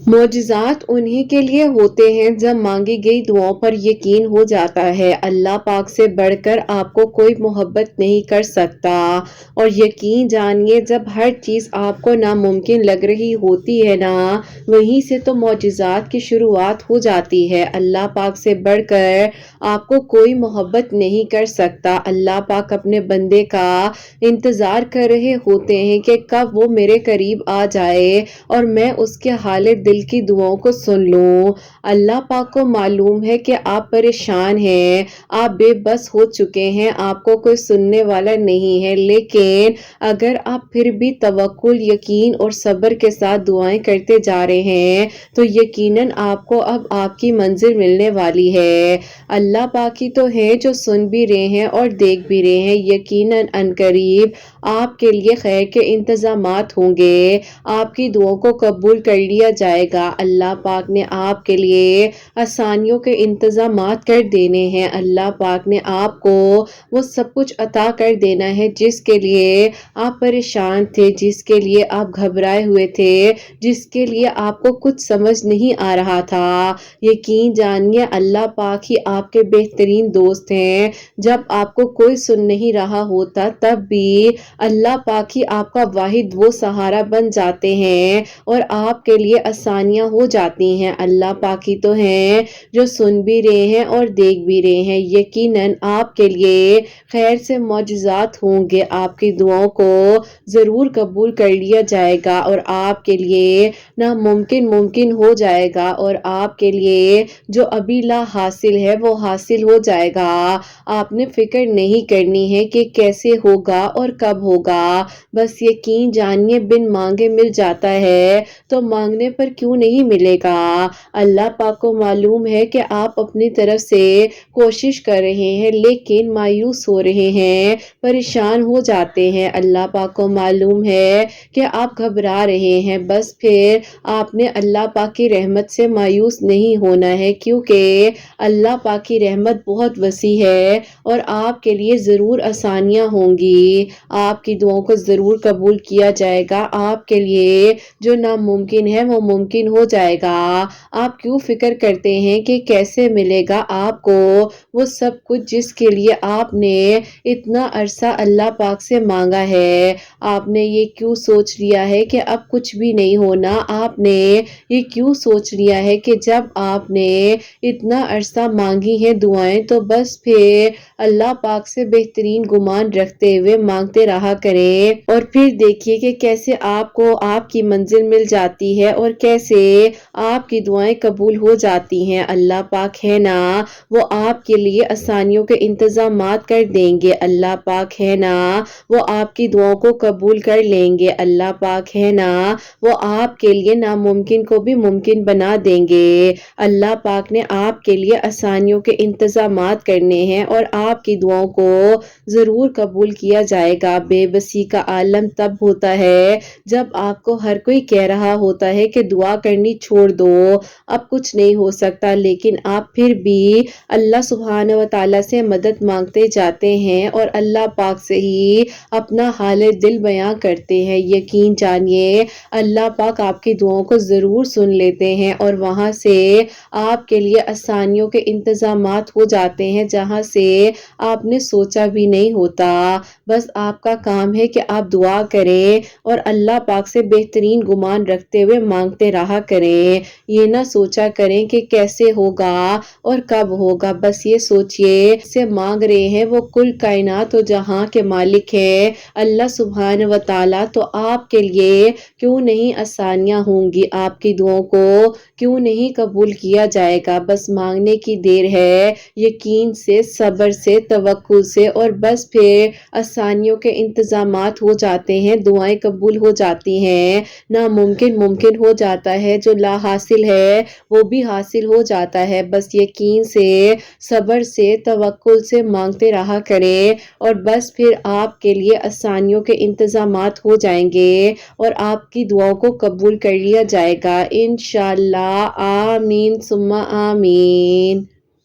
معجزات انہی کے لیے ہوتے ہیں جب مانگی گئی دعاؤں پر یقین ہو جاتا ہے۔ اللہ پاک سے بڑھ کر آپ کو کوئی محبت نہیں کر سکتا، اور یقین جانیے جب ہر چیز آپ کو ناممکن لگ رہی ہوتی ہے نا، وہیں سے تو معجزات کی شروعات ہو جاتی ہے۔ اللہ پاک سے بڑھ کر آپ کو کوئی محبت نہیں کر سکتا۔ اللہ پاک اپنے بندے کا انتظار کر رہے ہوتے ہیں کہ کب وہ میرے قریب آ جائے اور میں اس کے حال دل کی دعاؤں کو سن لوں۔ اللہ پاک کو معلوم ہے کہ آپ پریشان ہیں، آپ بے بس ہو چکے ہیں، آپ کو کوئی سننے والا نہیں ہے، لیکن اگر آپ پھر بھی توکل، یقین اور صبر کے ساتھ دعائیں کرتے جا رہے ہیں تو یقیناً آپ کو اب آپ کی منزل ملنے والی ہے۔ اللہ پاک ہی تو ہیں جو سن بھی رہے ہیں اور دیکھ بھی رہے ہیں۔ یقیناً عنقریب آپ کے لیے خیر کے انتظامات ہوں گے، آپ کی دعاؤں کو قبول کر لیا جائے گا۔ اللہ پاک نے آپ کے لیے آسانیوں کے انتظامات کر دینے ہیں۔ اللہ پاک نے آپ کو وہ سب کچھ عطا کر دینا ہے جس کے لیے آپ پریشان تھے، جس کے لیے آپ گھبرائے ہوئے تھے، جس کے لیے آپ کو کچھ سمجھ نہیں آ رہا تھا۔ یقین جانیے اللہ پاک ہی آپ کے بہترین دوست ہیں۔ جب آپ کو کوئی سن نہیں رہا ہوتا تب بھی اللہ پاک ہی آپ کا واحد وہ سہارا بن جاتے ہیں اور آپ کے لیے آسانیاں ہو جاتی ہیں۔ اللہ پاک ہی تو ہیں جو سن بھی رہے ہیں اور دیکھ بھی رہے ہیں۔ یقیناً آپ کے لیے خیر سے معجزات ہوں گے، آپ کی دعاؤں کو ضرور قبول کر لیا جائے گا اور آپ کے لیے ناممکن ممکن ہو جائے گا، اور آپ کے لیے جو ابھی لا حاصل ہے وہ حاصل ہو جائے گا۔ آپ نے فکر نہیں کرنی ہے کہ کیسے ہوگا اور کب ہوگا، بس یقین جانیے بن مانگے مل جاتا ہے تو مانگنے پر کیوں نہیں ملے گا۔ اللہ پاک کو معلوم ہے کہ آپ اپنی طرف سے کوشش کر رہے ہیں لیکن مایوس ہو رہے ہیں، پریشان ہو جاتے ہیں۔ اللہ پاک کو معلوم ہے کہ آپ گھبرا رہے ہیں، بس پھر آپ نے اللہ پاک کی رحمت سے مایوس نہیں ہونا ہے، کیونکہ اللہ پاک کی رحمت بہت وسیع ہے اور آپ کے لیے ضرور آسانیاں ہوں گی، آپ کی دعاؤں کو ضرور قبول کیا جائے گا، آپ کے لیے جو ناممکن ہے وہ ممکن ہو جائے گا۔ آپ کیوں فکر کرتے ہیں کہ کیسے ملے گا آپ کو وہ سب کچھ جس کے لیے آپ نے اتنا عرصہ اللہ پاک سے مانگا ہے؟ آپ نے یہ کیوں سوچ لیا ہے کہ اب کچھ بھی نہیں ہونا؟ آپ نے یہ کیوں سوچ لیا ہے کہ جب آپ نے اتنا عرصہ مانگی ہیں دعائیں تو بس پھر اللہ پاک سے بہترین گمان رکھتے ہوئے مانگتے رہا کریں، اور پھر دیکھیے کہ کیسے آپ کو آپ کی منزل مل جاتی ہے اور کیسے آپ کی دعائیں قبول ہو جاتی ہیں۔ اللہ پاک ہے نا، وہ آپ کے لیے آسانیوں کے انتظامات کر دیں گے۔ اللہ پاک ہے نا، وہ آپ کی دعاؤں کو قبول کر لیں گے۔ اللہ پاک ہے نا، وہ آپ کے لیے ناممکن کو بھی ممکن بنا دیں گے۔ اللہ پاک نے آپ کے لیے آسانیوں کے انتظامات کرنے ہیں اور آپ کی دعاؤں کو ضرور قبول کیا جائے گا۔ بے بسی کا عالم تب ہوتا ہے جب آپ کو ہر کوئی کہہ رہا ہوتا ہے کہ دعا کرنی چھوڑ دو، اب کچھ نہیں ہو سکتا، لیکن آپ پھر بھی اللہ سبحانہ و تعالیٰ سے مدد مانگتے جاتے ہیں اور اللہ پاک سے ہی اپنا حال دل بیان کرتے ہیں۔ یقین جانیے اللہ پاک آپ کی دعاؤں کو ضرور سن لیتے ہیں اور وہاں سے آپ کے لیے آسانیوں کے انتظامات ہو جاتے ہیں جہاں سے آپ نے سوچا بھی نہیں ہوتا۔ بس آپ کا کام ہے کہ آپ دعا کریں اور اللہ پاک سے بہترین گمان رکھتے ہوئے مانگتے رہا کریں۔ یہ نہ سوچا کریں کہ کیسے ہوگا اور کب ہوگا، بس یہ سوچئے سے مانگ رہے ہیں وہ کل کائنات و جہاں کے مالک ہے اللہ سبحانہ و تعالیٰ، تو آپ کے لیے کیوں نہیں آسانیاں ہوں گی، آپ کی دعاؤں کو کیوں نہیں قبول کیا جائے گا۔ بس مانگنے کی دیر ہے، یقین سے، صبر سے، توکل سے، اور بس پھر آسانیوں کے انتظامات ہو جاتے ہیں، دعائیں قبول ہو جاتی ہیں، ناممکن ممکن ہو جاتا ہے، جو لا حاصل ہے وہ بھی حاصل ہو جاتا ہے۔ بس یقین سے، صبر سے، توکل سے مانگتے رہا کریں اور بس پھر آپ کے لیے آسانیوں کے انتظامات ہو جائیں گے اور آپ کی دعاؤں کو قبول کر لیا جائے گا انشاءاللہ۔ آمین ثم آمین۔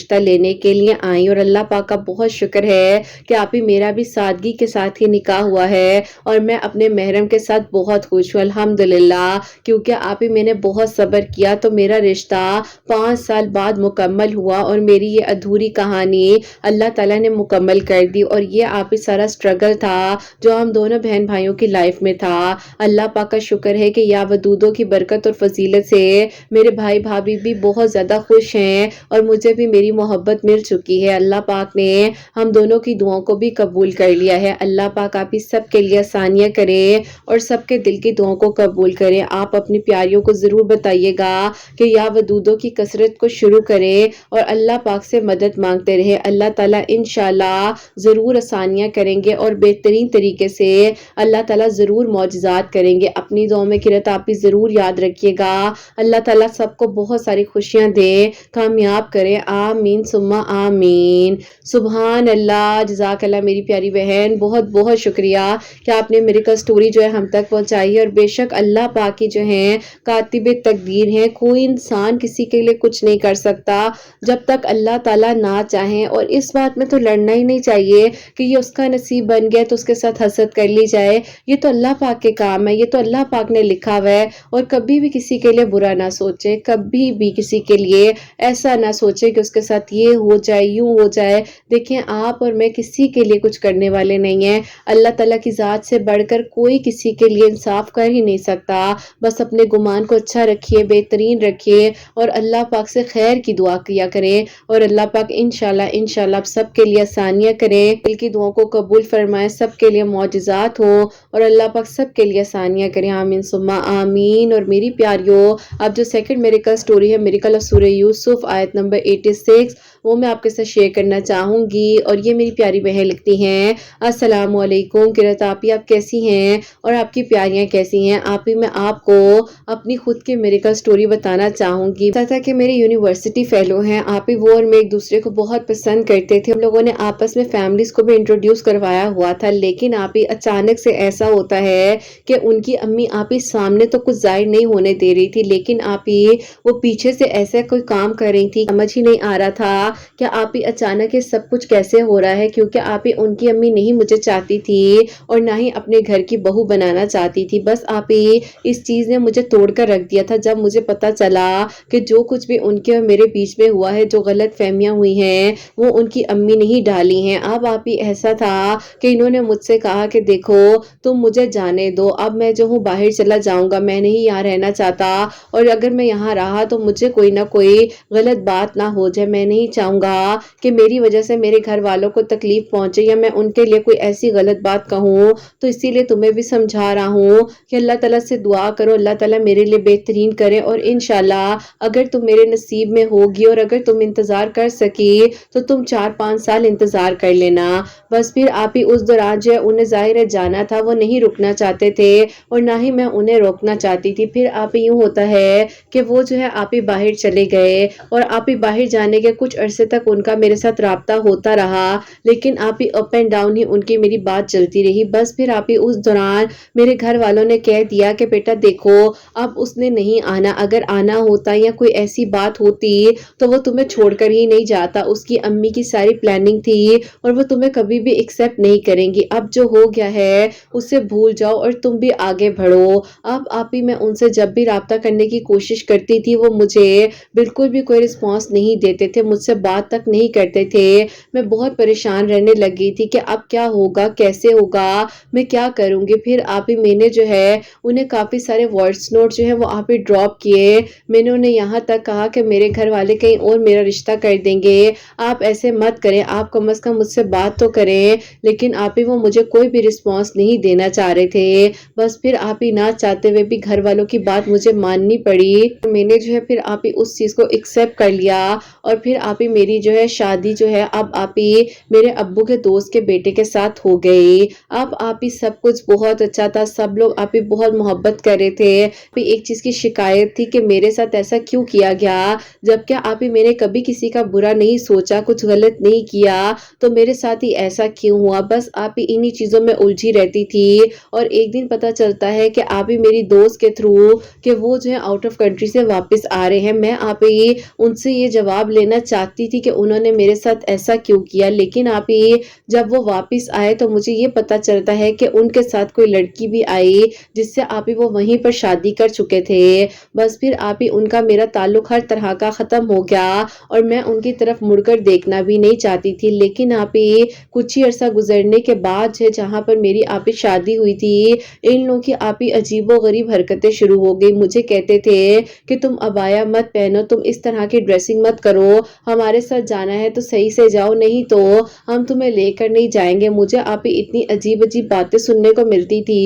رشتہ لینے کے لیے آئی اور اللہ پاک کا بہت شکر ہے کہ آپ ہی میرا بھی سادگی کے ساتھ ہی نکاح ہوا ہے اور میں اپنے محرم کے ساتھ بہت خوش ہوں الحمدللہ، کیونکہ آپ ہی میں نے بہت صبر کیا تو میرا رشتہ 5 سال بعد مکمل ہوا اور میری یہ ادھوری کہانی اللہ تعالیٰ نے مکمل کر دی اور یہ آپ ہی سارا سٹرگل تھا جو ہم دونوں بہن بھائیوں کی لائف میں تھا۔ اللہ پاک کا شکر ہے کہ یا ودودوں کی برکت اور فضیلت سے میرے بھائی بھابھی بھی بہت زیادہ خوش ہیں اور مجھے بھی میری محبت مل چکی ہے۔ اللہ پاک نے ہم دونوں کی دعاؤں کو بھی قبول کر لیا ہے۔ اللہ پاک آپ ہی سب کے لیے آسانیاں کرے اور سب کے دل کی دعاؤں کو قبول کرے۔ آپ اپنی پیاریوں کو ضرور بتائیے گا کہ یا ودودوں کی کثرت کو شروع کرے اور اللہ پاک سے مدد مانگتے رہے۔ اللہ تعالیٰ انشاءاللہ ضرور آسانیاں کریں گے اور بہترین طریقے سے اللہ تعالیٰ ضرور معجزات کریں گے۔ اپنی دعاؤں میں قرت آپ ہی ضرور یاد رکھیے گا۔ اللہ تعالیٰ سب کو بہت ساری خوشیاں دے، کامیاب کرے، آمین ثم آمین۔ سبحان اللہ، جزاک اللہ میری پیاری بہن، بہت بہت شکریہ کہ آپ نے میریکل سٹوری جو ہے ہم تک پہنچائی ہے اور بے شک اللہ پاک کی جو ہے کاتب تقدیر ہیں، کوئی انسان کسی کے لیے کچھ نہیں کر سکتا جب تک اللہ تعالیٰ نہ چاہیں، اور اس بات میں تو لڑنا ہی نہیں چاہیے کہ یہ اس کا نصیب بن گیا تو اس کے ساتھ حسد کر لی جائے۔ یہ تو اللہ پاک کے کام ہے، یہ تو اللہ پاک نے لکھا ہوا ہے، اور کبھی بھی کسی کے لیے برا نہ سوچیں، کبھی بھی کسی کے لیے ایسا نہ سوچیں کہ اس کے ساتھ یہ ہو جائے، یوں ہو جائے۔ دیکھیں آپ اور میں کسی کے لیے کچھ کرنے والے نہیں ہیں، اللہ تعالیٰ کی ذات سے بڑھ کر کوئی کسی کے لیے انصاف کر ہی نہیں سکتا۔ بس اپنے گمان کو اچھا رکھیے، بہترین رکھیے اور اللہ پاک سے خیر کی دعا کیا کریں، اور اللہ پاک انشاءاللہ آپ سب کے لیے آسانیاں کریں، دل کی دعاؤں کو قبول فرمائے، سب کے لیے معجزات ہوں اور اللہ پاک سب کے لیے آسانیاں کریں، آمین ثم آمین۔ اور میری پیاریوں، اب جو سیکنڈ میریکل سٹوری ہے، میریکل آف سورہ یوسف آیت نمبر 86، وہ میں آپ کے ساتھ شیئر کرنا چاہوں گی، اور یہ میری پیاری بہن لکھتی ہیں، السلام علیکم قرت آپی، آپ کیسی ہیں اور آپ کی پیاریاں کیسی ہیں؟ آپی میں آپ کو اپنی خود کی میریکل سٹوری بتانا چاہوں گی۔ پتہ کہ میرے یونیورسٹی فیلو ہیں آپی، وہ اور میں ایک دوسرے کو بہت پسند کرتے تھے، ہم لوگوں نے آپس میں فیملیز کو بھی انٹروڈیوس کروایا ہوا تھا، لیکن آپی اچانک سے ایسا ہوتا ہے کہ ان کی امی آپی سامنے تو کچھ ظاہر نہیں ہونے دے رہی تھی، لیکن آپی وہ پیچھے سے ایسا کوئی کام کر رہی تھی، سمجھ ہی نہیں آ رہا تھا کہ آپی اچانک یہ سب کچھ کیسے ہو رہا ہے، کیونکہ آپی ان کی امی نہیں مجھے چاہتی تھی اور نہ ہی اپنے گھر کی بہو بنانا چاہتی تھی۔ بس آپی اس چیز نے مجھے توڑ کر رکھ دیا تھا جب مجھے پتا چلا کہ جو کچھ بھی ان کے اور میرے بیچ میں ہوا ہے، جو غلط فہمیاں ہوئی ہیں، وہ ان کی امی نہیں ڈالی ہیں۔ اب آپی ایسا تھا کہ انہوں نے مجھ سے کہا کہ دیکھو تم مجھے جانے دو، اب میں جو ہوں باہر چلا جاؤں گا، میں نہیں یہاں رہنا چاہتا، اور اگر میں یہاں رہا تو مجھے کوئی نہ کوئی غلط بات نہ ہو جائے، میں نہیں چاہوں گا کہ میری وجہ سے میرے گھر والوں کو تکلیف پہنچے یا میں ان کے لیے کوئی ایسی غلط بات کہوں، تو اسی لیے تمہیں بھی سمجھا رہا ہوں کہ اللہ تعالیٰ سے دعا کرو، اللہ تعالیٰ میرے لیے بہترین کرے، اور انشاءاللہ اگر تم میرے نصیب میں ہوگی اور اگر تم انتظار کر سکی تو تم 4-5 سال انتظار کر لینا۔ بس پھر آپ ہی اس دوران جو ہے انہیں ظاہر ہے جانا تھا، وہ نہیں رکنا چاہتے تھے اور نہ ہی میں انہیں روکنا چاہتی تھی۔ پھر آپ ہی یوں ہوتا ہے کہ وہ جو ہے آپ ہی باہر چلے گئے اور آپ ہی باہر جانے کے کچھ عرصے تک ان کا میرے ساتھ رابطہ ہوتا رہا، لیکن آپ ہی اپ اینڈ ڈاؤن ہی ان کی میری بات چلتی رہی۔ بس پھر آپ ہی اس دوران میرے گھر والوں نے کہہ دیا کہ بیٹا دیکھو اب اس نے نہیں آنا، اگر آنا ہوتا یا کوئی ایسی بات ہوتی تو وہ تمہیں چھوڑ کر ہی نہیں جاتا، اس کی امی کی ساری پلاننگ تھی اور وہ تمہیں کبھی بھی ایکسیپٹ نہیں کریں گی، اب جو ہو گیا ہے اسے بھول جاؤ اور تم بھی آگے بڑھو۔ اب آپ ہی میں ان سے جب بھی رابطہ کرنے کی کوشش کرتی تھی وہ مجھے بالکل بھی کوئی رسپانس نہیں دیتے تھے، مجھ سے بات تک نہیں کرتے تھے، میں بہت پریشان رہنے لگی تھی کہ اب کیا ہوگا، کیسے ہوگا، میں کیا کروں گی۔ پھر آپ ہی میں نے جو ہے انہیں کافی سارے وائس نوٹ جو ہے وہ آپ ہی ڈراپ کیے، میں نے انہیں یہاں تک کہا کہ میرے گھر والے کہیں اور میرا رشتہ کر دیں گے، آپ ایسے مت کریں، آپ کم از کم مجھ سے بات تو کریں، لیکن آپ ہی وہ مجھے کوئی بھی رسپانس نہیں دینا چاہ رہے تھے۔ بس پھر آپ ہی نہ چاہتے ہوئے بھی گھر والوں کی بات مجھے ماننی پڑی، میں نے جو ہے پھر آپ ہی اس چیز کو ایکسیپٹ کر لیا، اور پھر آپ ہی میری جو ہے شادی جو ہے اب آپ ہی میرے ابو کے دوست کے بیٹے کے ساتھ ہو گئی۔ اب آپ ہی سب کچھ بہت اچھا تھا، سب لوگ آپ ہی بہت محبت کر رہے تھے۔ پھر ایک چیز کی شکایت تھی کہ میرے ساتھ ایسا کیوں کیا گیا، جبکہ آپ ہی میں نے کبھی کسی کا برا نہیں سوچا، کچھ غلط نہیں کیا، تو میرے ساتھ ہی ایسا کیوں ہوا۔ بس آپ ہی انہی چیزوں میں الجھی رہتی تھی، اور ایک دن پتہ چلتا ہے کہ آپ ہی میری دوست کے تھرو کہ وہ جو ہے آؤٹ آف کنٹری سے واپس آ رہے ہیں، میں آپ ہی ان سے یہ جواب لینا لینا چاہتی تھی کہ انہوں نے میرے ساتھ ایسا کیوں کیا، لیکن آپ ہی جب وہ واپس آئے تو مجھے یہ پتا چلتا ہے کہ ان کے ساتھ کوئی لڑکی بھی آئی جس سے آپ ہی وہ وہیں پر شادی کر چکے تھے۔ بس پھر آپ ہی ان کا میرا تعلق ہر طرح کا ختم ہو گیا اور میں ان کی طرف مڑ کر دیکھنا بھی نہیں چاہتی تھی، لیکن آپ ہی کچھ ہی عرصہ گزرنے کے بعد جہاں پر میری آپ ہی شادی ہوئی تھی، ان لوگوں کی آپ ہی عجیب و غریب حرکتیں شروع ہو گئی۔ مجھے کہتے تھے کہ تم عبایا مت پہنو، تم اس طرح کی ڈریسنگ مت کرو، ہمارے ساتھ جانا ہے تو صحیح سے جاؤ، نہیں تو ہم تمہیں لے کر نہیں جائیں گے۔ مجھے آپ ہی اتنی عجیب عجیب باتیں سننے کو ملتی تھی۔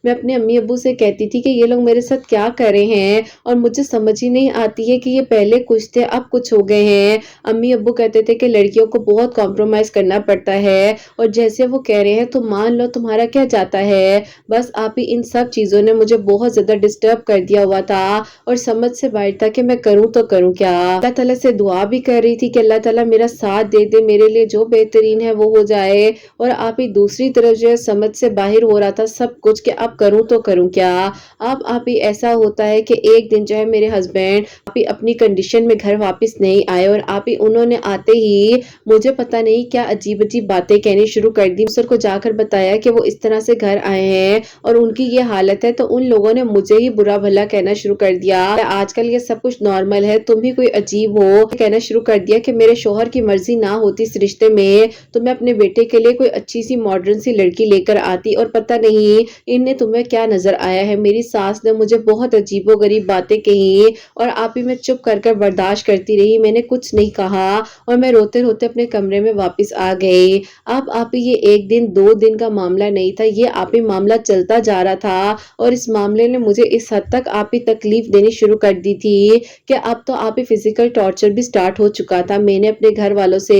میں اپنے امی ابو سے کہتی تھی کہ یہ لوگ میرے ساتھ کیا کر رہے ہیں، اور مجھے سمجھ ہی نہیں آتی ہے کہ یہ پہلے کچھ تھے اب کچھ ہو گئے ہیں۔ امی ابو کہتے تھے کہ لڑکیوں کو بہت کمپرومائز کرنا پڑتا ہے، اور جیسے وہ کہہ رہے ہیں تو مان لو، تمہارا کیا جاتا ہے۔ بس آپ ہی ان سب چیزوں نے مجھے بہت زیادہ ڈسٹرب کر دیا ہوا تھا، اور سمجھ سے باہر تھا کہ میں کروں تو کروں کیا۔ اللہ تعالیٰ سے دعا بھی کر رہی تھی کہ اللہ تعالیٰ میرا ساتھ دے دے، میرے لیے جو بہترین ہے وہ ہو جائے، اور آپ ہی دوسری طرف سمجھ سے باہر ہو رہا تھا سب کچھ کہ اب کروں تو کروں کیا۔ اب آپ ہی ایسا ہوتا ہے کہ ایک دن میرے ہسبینڈ آپ ہی اپنی کنڈیشن میں گھر واپس نہیں آئے، اور آپ ہی انہوں نے آتے ہی مجھے پتہ نہیں کیا عجیب عجیب باتیں کہنی شروع کر دی۔ سر کو جا کر بتایا کہ وہ اس طرح سے گھر آئے ہیں اور ان کی یہ حالت ہے، تو ان لوگوں نے مجھے ہی برا بھلا کہنا شروع کر دیا۔ آج کل یہ سب کچھ نارمل ہے، تم ہی کوئی عجیب ہو، کہنا شروع کر دیا کہ میرے شوہر کی مرضی نہ ہوتی اس رشتے میں تو میں اپنے بیٹے کے لیے کوئی اچھی سی ماڈرن سی لڑکی لے کر آتی، اور پتہ نہیں ان نے تمہیں کیا نظر آیا ہے۔ میری ساس نے مجھے بہت عجیب و غریب باتیں کہی، اور آپ ہی میں چپ کر برداشت کرتی رہی، میں نے کچھ نہیں کہا، اور میں روتے روتے اپنے کمرے میں واپس آ گئی۔ اب آپ ہی یہ ایک دن دو دن کا معاملہ نہیں تھا، یہ آپ ہی معاملہ چلتا جا رہا تھا، اور اس معاملے نے مجھے اس حد تک آپ ہی تکلیف دینی شروع کر دی تھی کہ اب تو آپ ہی فزیکل ٹارچر بھی سٹارٹ ہو چکا تھا۔ میں نے اپنے گھر والوں سے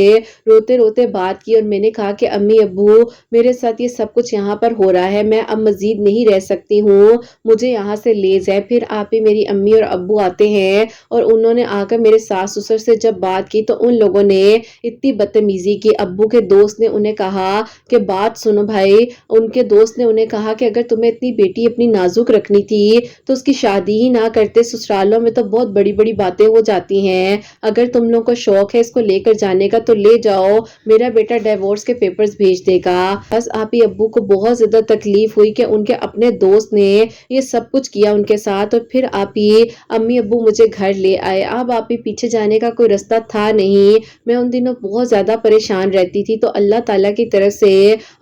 روتے روتے بات کی، اور میں نے کہا کہ امی ابو میرے ساتھ یہ سب کچھ یہاں پر ہو رہا ہے، میں اب مزید نہیں رہ سکتی ہوں، مجھے یہاں سے لے جائے۔ پھر آپ ہی میری امی اور ابو آتے ہیں، اور انہوں نے آ کر میرے ساس سسر سے جب بات کی تو ان لوگوں نے اتنی بدتمیزی کی۔ ابو کے دوست نے انہیں کہا کہ بات سنو بھائی، ان کے دوست نے انہیں کہا کہ اگر تمہیں اتنی بیٹی اپنی نازک رکھنی تھی تو اس کی شادی ہی نہ کرتے، سسرالوں میں تو بہت بڑی بڑی باتیں ہو جاتی ہیں، اگر تم لوگوں کو شوق ہے اس کو لے کر جانے کا تو لے جاؤ، میرا بیٹا ڈیورس کے پیپرز بھیج دے گا۔ بس آپ ہی ابو کو بہت زیادہ تکلیف ہوئی کہ ان کے اپنے دوست نے یہ سب کچھ کیا ان کے ساتھ، اور پھر آپ ہی امی ابو مجھے گھر لے آئے۔ اب آپ ہی پیچھے جانے کا کوئی رستہ تھا نہیں، میں ان دنوں بہت زیادہ پریشان رہتی تھی، تو اللہ تعالیٰ کی طرف سے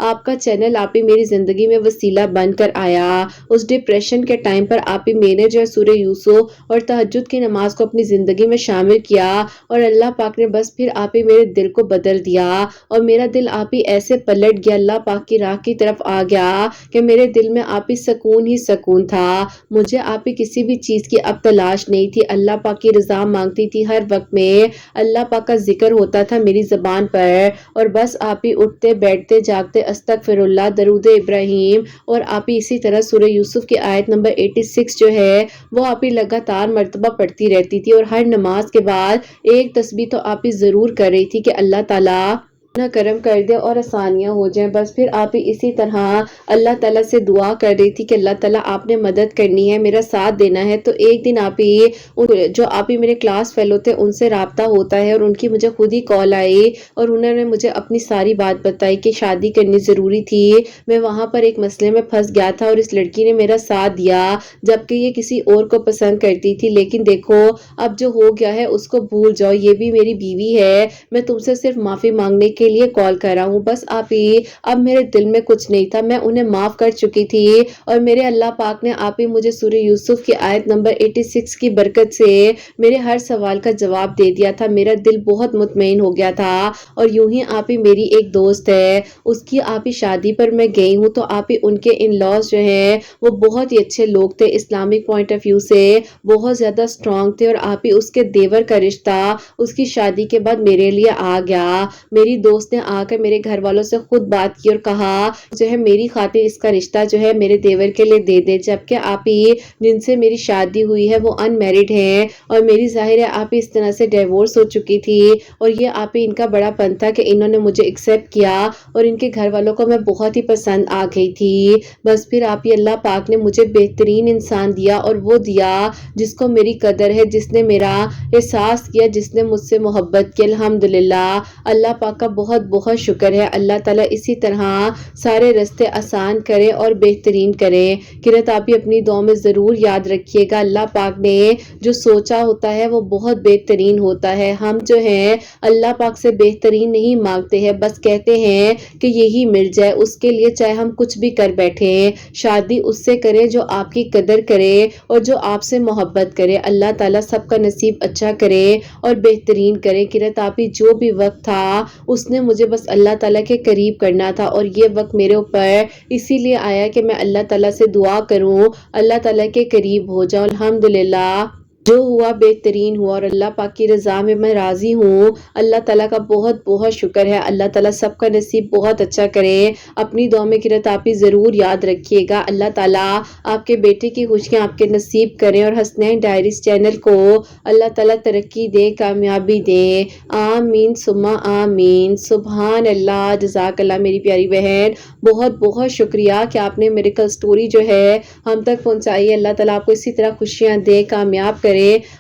آپ کا چینل آپ ہی میری زندگی میں وسیلہ بن کر آیا۔ اس ڈپریشن کے ٹائم پر آپ ہی میں نے سورہ یوسف اور تہجد کی نماز کو اپنی زندگی میں شامل کیا، اور اللہ پاک نے بس پھر آپ ہی میرے دل کو بدل دیا، اور میرا دل آپ ہی ایسے پلٹ گیا، اللہ پاک کی راہ کی طرف آ گیا کہ میرے دل میں آپ ہی سکون ہی سکون تھا۔ مجھے آپ ہی کسی بھی چیز کی اب تلاش نہیں تھی، اللہ پاک کی رضا مانگتی تھی، ہر وقت میں اللہ پاک کا ذکر ہوتا تھا میری زبان پر، اور بس آپ ہی اٹھتے بیٹھتے جاگتے استغفر اللہ، درود ابراہیم، اور آپ ہی اسی طرح سورہ یوسف کی آیت نمبر 86 ہے وہ آپ ہی لگاتار مرتبہ پڑھتی رہتی تھی، اور ہر نماز کے بعد ایک تسبیح تو آپ ہی ضرور کر رہی تھی کہ اللہ تعالیٰ اپنا کرم کر دے اور آسانیاں ہو جائیں۔ بس پھر آپ ہی اسی طرح اللہ تعالیٰ سے دعا کر رہی تھی کہ اللہ تعالیٰ آپ نے مدد کرنی ہے، میرا ساتھ دینا ہے۔ تو ایک دن آپ ہی جو آپ ہی میرے کلاس فیلو تھے ان سے رابطہ ہوتا ہے، اور ان کی مجھے خود ہی کال آئی، اور انہوں نے مجھے اپنی ساری بات بتائی کہ شادی کرنی ضروری تھی، میں وہاں پر ایک مسئلے میں پھنس گیا تھا اور اس لڑکی نے میرا ساتھ دیا جبکہ یہ کسی اور کو پسند کرتی تھی، لیکن دیکھو اب جو ہو گیا ہے اس کو بھول جاؤ، یہ بھی میری بیوی ہے، میں تم سے صرف معافی مانگنے کے لیے کال کر رہا ہوں۔ بس آپ ہی اب میرے دل میں کچھ نہیں تھا، میں انہیں معاف کر چکی تھی، اور میرے اللہ پاک نے آپ ہی مجھے سورہ یوسف کی آیت نمبر 86 کی برکت سے میرے ہر سوال کا جواب دے دیا تھا، میرا دل بہت مطمئن ہو گیا تھا۔ اور یوں ہی آپ ہی میری ایک دوست ہے، اس کی آپ ہی شادی پر میں گئی ہوں، تو آپ ہی ان کے ان لاز جو ہیں وہ بہت ہی اچھے لوگ تھے، اسلامک پوائنٹ آف ویو سے بہت زیادہ سٹرونگ تھے، اور آپ ہی اس کے دیور کا رشتہ اس کی شادی کے بعد میرے لیے آ گیا۔ میری دوست نے آ کر میرے گھر والوں سے خود بات کی اور کہا جو ہے میری خاطر اس کا رشتہ جو ہے میرے دیور کے لیے دے دے، جبکہ آپ ہی جن سے میری شادی ہوئی ہے وہ ان میرڈ ہیں اور میری ظاہر ہے آپ ہی اس طرح سے ڈیورس ہو چکی تھی، اور یہ آپ ہی ان کا بڑا پن تھا کہ انہوں نے مجھے ایکسیپٹ کیا اور ان کے گھر والوں کو میں بہت ہی پسند آ گئی تھی۔ بس پھر آپ ہی اللہ پاک نے مجھے بہترین انسان دیا، اور وہ دیا جس کو میری قدر ہے، جس نے میرا احساس کیا، جس نے مجھ سے محبت کی۔ الحمدللہ اللہ پاک کا بہت بہت شکر ہے۔ اللہ تعالیٰ اسی طرح سارے راستے آسان کرے اور بہترین کرے۔ کرت آپ ہی اپنی دعاؤں میں ضرور یاد رکھیے گا، اللہ پاک نے جو سوچا ہوتا ہے وہ بہت بہترین ہوتا ہے۔ ہم جو ہیں اللہ پاک سے بہترین نہیں مانگتے ہیں، بس کہتے ہیں کہ یہی مل جائے، اس کے لیے چاہے ہم کچھ بھی کر بیٹھے۔ شادی اس سے کرے جو آپ کی قدر کرے اور جو آپ سے محبت کرے۔ اللہ تعالیٰ سب کا نصیب اچھا کرے اور بہترین کرے۔ کرت آپ ہی جو بھی وقت تھا اس نے مجھے بس اللہ تعالیٰ کے قریب کرنا تھا، اور یہ وقت میرے اوپر اسی لیے آیا کہ میں اللہ تعالیٰ سے دعا کروں، اللہ تعالیٰ کے قریب ہو جاؤں۔ الحمدللہ جو ہوا بہترین ہوا، اور اللہ پاک کی رضا میں راضی ہوں۔ اللہ تعالیٰ کا بہت بہت شکر ہے۔ اللہ تعالیٰ سب کا نصیب بہت اچھا کرے۔ اپنی دعا میں کرت آپ ہی ضرور یاد رکھیے گا۔ اللہ تعالیٰ آپ کے بیٹے کی خوشیاں آپ کے نصیب کریں، اور حسنین ڈائریز چینل کو اللہ تعالیٰ ترقی دے، کامیابی دے، آمین ثم آمین۔ سبحان اللہ، جزاک اللہ میری پیاری بہن، بہت بہت شکریہ کہ آپ نے میریکل سٹوری جو ہے ہم تک پہنچائی ہے۔ اللہ تعالیٰ آپ کو اسی طرح خوشیاں دے، کامیاب کرے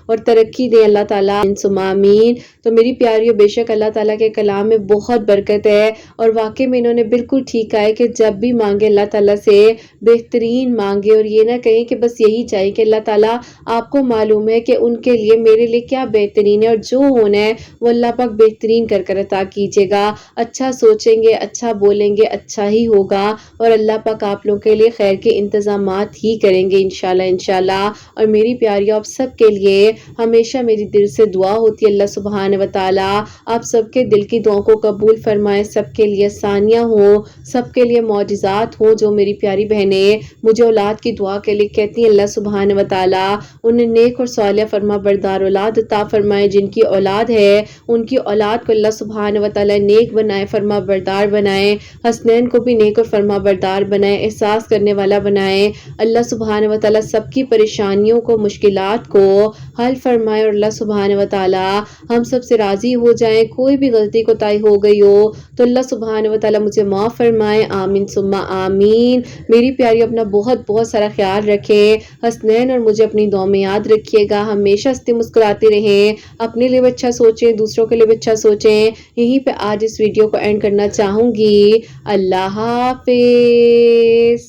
اور ترقی دے اللہ تعالیٰ، آمین ثم آمین۔ تو میری پیاریوں، بے شک اللہ تعالیٰ کے کلام میں بہت برکت ہے، اور واقعی میں انہوں نے بالکل ٹھیک کہا ہے کہ جب بھی مانگے اللہ تعالیٰ سے بہترین مانگے، اور یہ نہ کہیں کہ بس یہی چاہیے کہ اللہ تعالیٰ آپ کو معلوم ہے کہ ان کے لیے میرے لیے کیا بہترین ہے، اور جو ہونا ہے وہ اللہ پاک بہترین کر کر عطا کیجیے گا۔ اچھا سوچیں گے، اچھا بولیں گے، اچھا ہی ہوگا، اور اللہ پاک آپ لوگوں کے لیے خیر کے انتظامات ہی کریں گے انشاءاللہ انشاءاللہ۔ اور میری پیاریوں، آپ سب کے لیے ہمیشہ میری دل سے دعا ہوتی ہے، اللہ سبحانہ و تعالیٰ آپ سب کے دل کی دعاؤں کو قبول فرمائے، سب کے لیے آسانیاں ہوں، سب کے لیے معجزات ہوں۔ جو میری پیاری بہنیں مجھے اولاد کی دعا کے لیے کہتی ہیں، اللہ سبحانہ و تعالیٰ انہیں نیک اور صالح فرما بردار اولاد عطا فرمائے۔ جن کی اولاد ہے ان کی اولاد کو اللہ سبحانہ و تعالیٰ نیک بنائے، فرما بردار بنائے، حسنین کو بھی نیک اور فرما بردار بنائے، احساس کرنے والا بنائے۔ اللہ سبحانہ و تعالیٰ سب کی پریشانیوں کو، مشکلات کو حل فرمائے، اور اللہ سبحانہ و تعالیٰ ہم سب سے راضی ہو جائیں۔ کوئی بھی غلطی کوتاہی ہو گئی ہو تو اللہ سبحانہ و تعالیٰ مجھے معاف فرمائے، آمین ثم آمین۔ میری پیاری، اپنا بہت بہت سارا خیال رکھیں، حسنین اور مجھے اپنی دعا میں یاد رکھیے گا۔ ہمیشہ ہنستے مسکراتے رہیں، اپنے لیے بھی اچھا سوچیں، دوسروں کے لیے بھی اچھا سوچیں۔ یہیں پہ آج اس ویڈیو کو اینڈ کرنا چاہوں گی۔ اللہ حافظ۔